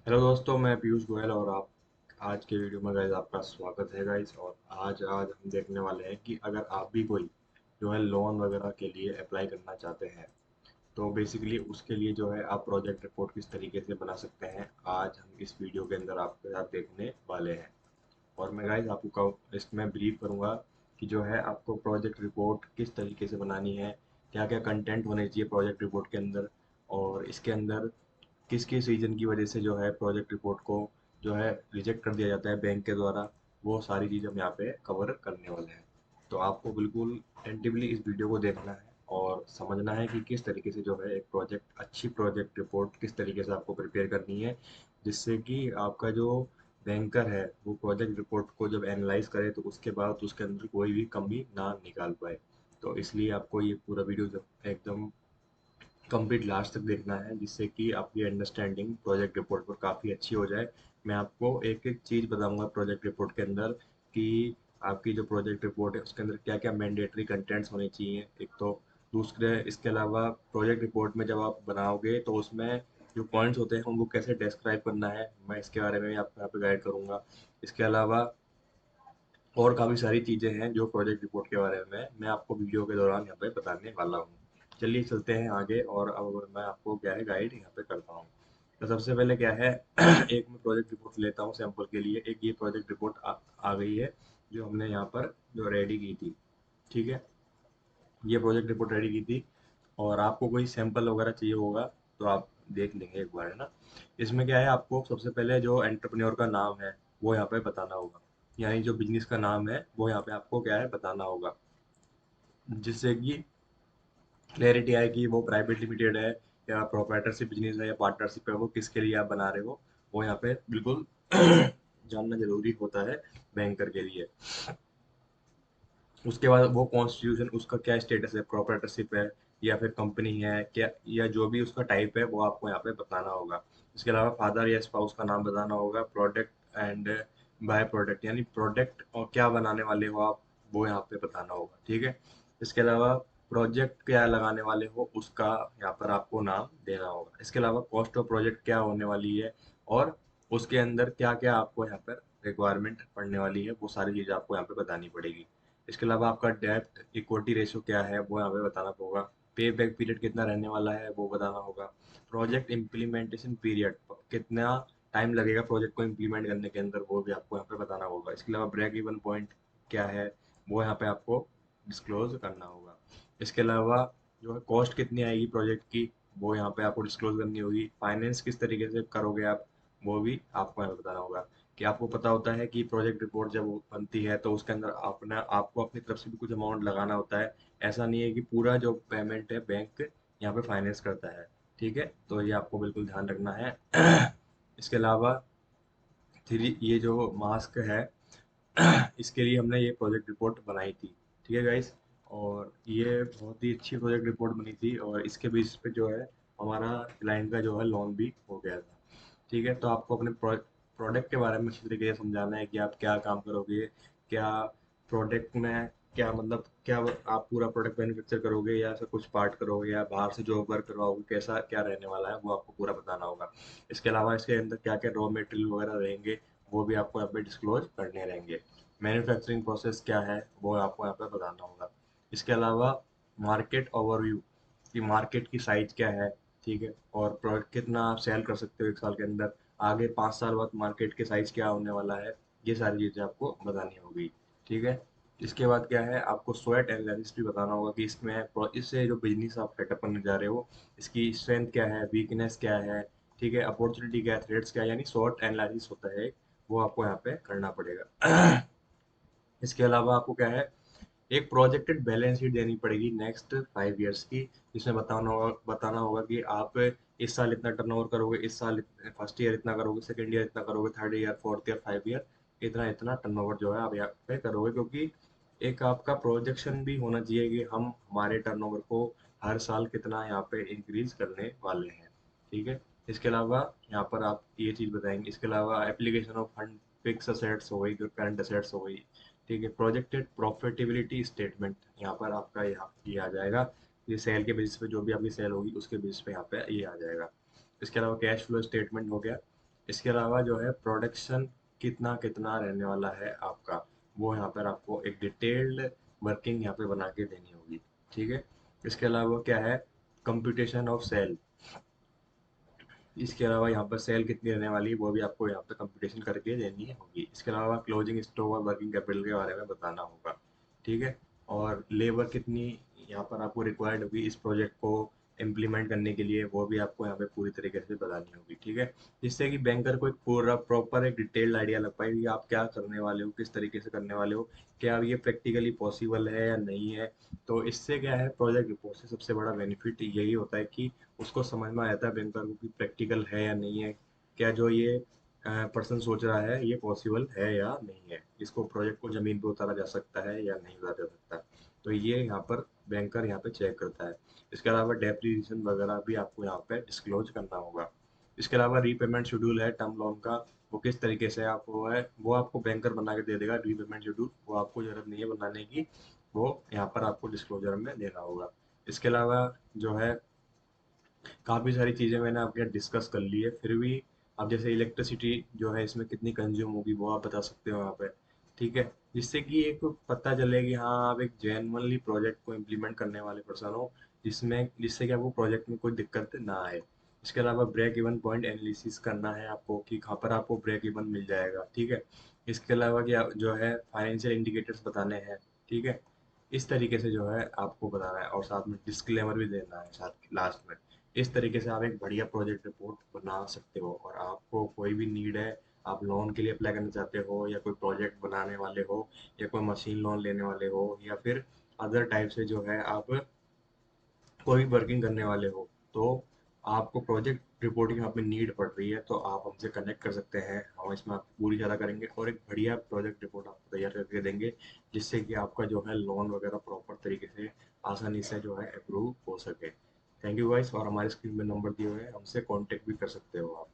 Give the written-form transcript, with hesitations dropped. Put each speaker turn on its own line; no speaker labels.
Hello दोस्तों, मैं पीयूष गोयल और आप आज के वीडियो में गाइस आपका स्वागत है गाइस। और आज आज हम देखने वाले हैं कि अगर आप भी कोई जो है लोन वगैरह के लिए अप्लाई करना चाहते हैं तो बेसिकली उसके लिए जो है आप प्रोजेक्ट रिपोर्ट किस तरीके से बना सकते हैं, आज हम इस वीडियो के अंदर आपके साथ देखने वाले हैं। और मैं गाइस आपको इसमें ब्रीफ करूंगा कि जो है आपको प्रोजेक्ट रिपोर्ट किस तरीके से बनानी है, क्या क्या कंटेंट होने चाहिए प्रोजेक्ट रिपोर्ट के अंदर, और इसके अंदर किस किस रीजन की वजह से जो है प्रोजेक्ट रिपोर्ट को जो है रिजेक्ट कर दिया जाता है बैंक के द्वारा। वो सारी चीज़ हम यहाँ पे कवर करने वाले हैं। तो आपको बिल्कुल अटेंटिवली इस वीडियो को देखना है और समझना है कि किस तरीके से जो है एक प्रोजेक्ट अच्छी प्रोजेक्ट रिपोर्ट किस तरीके से आपको प्रिपेयर करनी है, जिससे कि आपका जो बैंकर है वो प्रोजेक्ट रिपोर्ट को जब एनालाइज करे तो उसके बाद उसके अंदर कोई भी कमी ना निकाल पाए। तो इसलिए आपको ये पूरा वीडियो एकदम कंप्लीट लास्ट तक देखना है, जिससे कि आपकी अंडरस्टैंडिंग प्रोजेक्ट रिपोर्ट पर काफ़ी अच्छी हो जाए। मैं आपको एक एक चीज़ बताऊंगा प्रोजेक्ट रिपोर्ट के अंदर कि आपकी जो प्रोजेक्ट रिपोर्ट है उसके अंदर क्या क्या मैंडेटरी कंटेंट्स होने चाहिए, एक तो। दूसरे, इसके अलावा प्रोजेक्ट रिपोर्ट में जब आप बनाओगे तो उसमें जो पॉइंट्स होते हैं उनको कैसे डिस्क्राइब करना है, मैं इसके बारे में आपको यहाँ पे गाइड करूंगा। इसके अलावा और काफ़ी सारी चीज़ें हैं जो प्रोजेक्ट रिपोर्ट के बारे में मैं आपको वीडियो के दौरान यहाँ पे बताने वाला हूँ। चलिए चलते हैं आगे, और अब मैं आपको क्या है गाइड यहाँ पे करता हूँ। तो सबसे पहले क्या है एक मैं प्रोजेक्ट रिपोर्ट लेता हूँ सैंपल के लिए। एक ये प्रोजेक्ट रिपोर्ट आ गई है जो हमने यहाँ पर जो रेडी की थी। ठीक है, ये प्रोजेक्ट रिपोर्ट रेडी की थी। और आपको कोई सैंपल वगैरह चाहिए होगा तो आप देख लेंगे एक बार, है ना। इसमें क्या है, आपको सबसे पहले जो एंटरप्रेन्योर का नाम है वो यहाँ पे बताना होगा, यानी जो बिजनेस का नाम है वो यहाँ पे आपको क्या है बताना होगा, जिससे कि क्लैरिटी आए कि वो प्राइवेट लिमिटेड है या प्रोप्राइटरशिप बिजनेस है या पार्टनरशिप है, वो किसके लिए आप बना रहे हो। वो यहाँ पे बिल्कुल जानना जरूरी होता है बैंकर के लिए। उसके बाद वो कॉन्स्टिट्यूशन उसका क्या स्टेटस है, प्रोप्राइटरशिप है या फिर कंपनी है क्या, या जो भी उसका टाइप है वो आपको यहाँ पे बताना होगा। इसके अलावा फादर या स्पाउस का नाम बताना होगा। प्रोडक्ट एंड बाय प्रोडक्ट, यानी प्रोडक्ट और क्या बनाने वाले हो आप, वो यहाँ पे बताना होगा। ठीक है, इसके अलावा प्रोजेक्ट क्या लगाने वाले हो उसका यहाँ पर आपको नाम देना होगा। इसके अलावा कॉस्ट ऑफ प्रोजेक्ट क्या होने वाली है, और उसके अंदर क्या क्या आपको यहाँ पर रिक्वायरमेंट पड़ने वाली है, वो सारी चीज़ें आपको यहाँ पे बतानी पड़ेगी। इसके अलावा आपका डेब्ट इक्विटी रेशियो क्या है वो यहाँ पे बताना होगा। पे बैक पीरियड कितना रहने वाला है वो बताना होगा। प्रोजेक्ट इम्प्लीमेंटेशन पीरियड कितना टाइम लगेगा प्रोजेक्ट को इम्प्लीमेंट करने के अंदर, वो भी आपको यहाँ पे बताना होगा। इसके अलावा ब्रेक इवन पॉइंट क्या है वो यहाँ पे आपको डिस्क्लोज करना होगा। इसके अलावा जो है कॉस्ट कितनी आएगी प्रोजेक्ट की, वो यहाँ पे आपको डिस्क्लोज करनी होगी। फाइनेंस किस तरीके से करोगे आप, वो भी आपको यहाँ पे बताना होगा। कि आपको पता होता है कि प्रोजेक्ट रिपोर्ट जब बनती है तो उसके अंदर अपना आपको अपनी तरफ से भी कुछ अमाउंट लगाना होता है। ऐसा नहीं है कि पूरा जो पेमेंट है बैंक यहाँ पे फाइनेंस करता है। ठीक है, तो ये आपको बिल्कुल ध्यान रखना है। इसके अलावा थ्री ये जो मास्क है इसके लिए हमने ये प्रोजेक्ट रिपोर्ट बनाई थी। ठीक है गाइस, और ये बहुत ही अच्छी प्रोजेक्ट रिपोर्ट बनी थी और इसके बेसिस पे जो है हमारा क्लाइंट का जो है लोन भी हो गया था। ठीक है, तो आपको अपने प्रोडक्ट के बारे में अच्छी तरीके से समझाना है कि आप क्या काम करोगे, क्या प्रोडक्ट में क्या मतलब क्या आप पूरा प्रोडक्ट मैन्युफैक्चर करोगे या ऐसा कुछ पार्ट करोगे या बाहर से जो वर्क करवाओगे, कैसा क्या रहने वाला है वो आपको पूरा बताना होगा। इसके अलावा इसके अंदर क्या क्या रॉ मटेरियल वगैरह रहेंगे वो भी आपको यहाँ पे डिस्क्लोज करने रहेंगे। मैन्युफैक्चरिंग प्रोसेस क्या है वो आपको यहाँ पे बताना होगा। इसके अलावा मार्केट ओवरव्यू कि मार्केट की साइज क्या है। ठीक है, और प्रोडक्ट कितना आप सेल कर सकते हो एक साल के अंदर, आगे 5 साल बाद मार्केट के साइज क्या होने वाला है, ये सारी चीज़ें आपको बतानी होगी। ठीक है, इसके बाद क्या है, आपको स्वॉट एनालिसिस भी बताना होगा कि इसमें इससे जो बिजनेस आप सेटअप करने जा रहे हो इसकी स्ट्रेंथ क्या है, वीकनेस क्या है। ठीक है, अपॉर्चुनिटी क्या है, थ्रेट्स क्या है, यानी स्वॉट एनालिसिस होता है वो आपको यहाँ पे करना पड़ेगा। इसके अलावा आपको क्या है, एक प्रोजेक्टेड बैलेंस शीट देनी पड़ेगी नेक्स्ट 5 ईयर्स की, जिसमें बताना होगा कि आप इस साल इतना टर्नओवर करोगे, इस साल फर्स्ट ईयर इतना करोगे, सेकंड ईयर इतना करोगे, third year, fourth year, 5 year इतना इतना टर्नओवर जो है आप यहाँ पे करोगे। क्योंकि एक आपका प्रोजेक्शन भी होना चाहिए कि हम हमारे टर्नओवर को हर साल कितना यहाँ पे इंक्रीज करने वाले हैं। ठीक है, इसके अलावा यहाँ पर आप ये चीज़ बताएंगे। इसके अलावा application of fund, fix assets हो गई, करंट असेट्स हो गई। ठीक है, प्रोजेक्टेड प्रॉफिटेबिलिटी स्टेटमेंट यहाँ पर आपका यहाँ ये आ जाएगा। ये सेल के बेसिस पे जो भी आपकी सेल होगी उसके बेसिस पे यहाँ पे ये आ जाएगा। इसके अलावा कैश फ्लो स्टेटमेंट हो गया। इसके अलावा जो है प्रोडक्शन कितना कितना रहने वाला है आपका, वो यहाँ पर आपको एक डिटेल्ड वर्किंग यहाँ पे बना के देनी होगी। ठीक है। इसके अलावा क्या है, कंप्यूटेशन ऑफ सेल। इसके अलावा यहाँ पर सेल कितनी रहने वाली है वो भी आपको यहाँ पे कंप्यूटेशन करके देनी होगी। इसके अलावा क्लोजिंग स्टॉक और वर्किंग कैपिटल के बारे में बताना होगा। ठीक है। और लेबर कितनी यहाँ पर आपको रिक्वायर्ड होगी इस प्रोजेक्ट को इम्प्लीमेंट करने के लिए, वो भी आपको यहाँ पे पूरी तरीके से बतानी होगी। ठीक है। जिससे कि बैंकर को एक पूरा प्रॉपर एक डिटेल्ड आइडिया लग पाए कि आप क्या करने वाले हो, किस तरीके से करने वाले हो, क्या ये प्रैक्टिकली पॉसिबल है या नहीं है। तो इससे क्या है, प्रोजेक्ट रिपोर्ट से सबसे बड़ा बेनिफिट यही होता है कि उसको समझ में आता है बैंकर को कि प्रैक्टिकल है या नहीं है, क्या जो ये पर्सन सोच रहा है ये पॉसिबल है या नहीं है, इसको प्रोजेक्ट को जमीन पे उतारा जा सकता है या नहीं उतारा जा सकता। तो ये यहाँ पर बैंकर यहाँ पे चेक करता है। इसके अलावा डेप्रिसिएशन वगैरह भी आपको यहाँ पे डिस्क्लोज करना होगा। इसके अलावा रीपेमेंट शेड्यूल है टर्म लोन का, वो किस तरीके से आपको है वो आपको बैंकर बना के दे देगा रीपेमेंट शेड्यूल, वो आपको जरूरत नहीं है बनाने की, वो यहाँ पर आपको डिस्क्लोजर में देना होगा। इसके अलावा जो है काफ़ी सारी चीज़ें मैंने आपके साथ डिस्कस कर ली है, फिर भी आप जैसे इलेक्ट्रिसिटी जो है इसमें कितनी कंज्यूम होगी वो आप बता सकते हो यहाँ पे। ठीक है। जिससे कि एक पता चले कि हाँ आप एक जेन्युइनली प्रोजेक्ट को इम्प्लीमेंट करने वाले पर्सन हो, जिसमें जिससे कि आपको प्रोजेक्ट में कोई दिक्कत ना आए। इसके अलावा ब्रेक इवन पॉइंट एनालिसिस करना है आपको कि कहाँ पर आपको ब्रेक इवन मिल जाएगा। ठीक है। इसके अलावा कि जो है फाइनेंशियल इंडिकेटर्स बताने हैं। ठीक है। इस तरीके से जो है आपको बताना है और साथ में डिस्क्लेमर भी देना है साथ लास्ट में। इस तरीके से आप एक बढ़िया प्रोजेक्ट रिपोर्ट बना सकते हो। और आपको कोई भी नीड है, आप लोन के लिए अप्लाई करना चाहते हो या कोई प्रोजेक्ट बनाने वाले हो या कोई मशीन लोन लेने वाले हो या फिर अदर टाइप से जो है आप कोई भी वर्किंग करने वाले हो, तो आपको प्रोजेक्ट रिपोर्टिंग यहाँ पे नीड पड़ रही है तो आप हमसे कनेक्ट कर सकते हैं। हम इसमें आपकी पूरी ज़्यादा करेंगे और एक बढ़िया प्रोजेक्ट रिपोर्ट आपको तैयार करके देंगे, जिससे कि आपका जो है लोन वगैरह प्रॉपर तरीके से आसानी से जो है अप्रूव हो सके। थैंक यू गाइस, और हमारे स्क्रीन में नंबर दिए हुए हैं, हमसे कांटेक्ट भी कर सकते हो आप।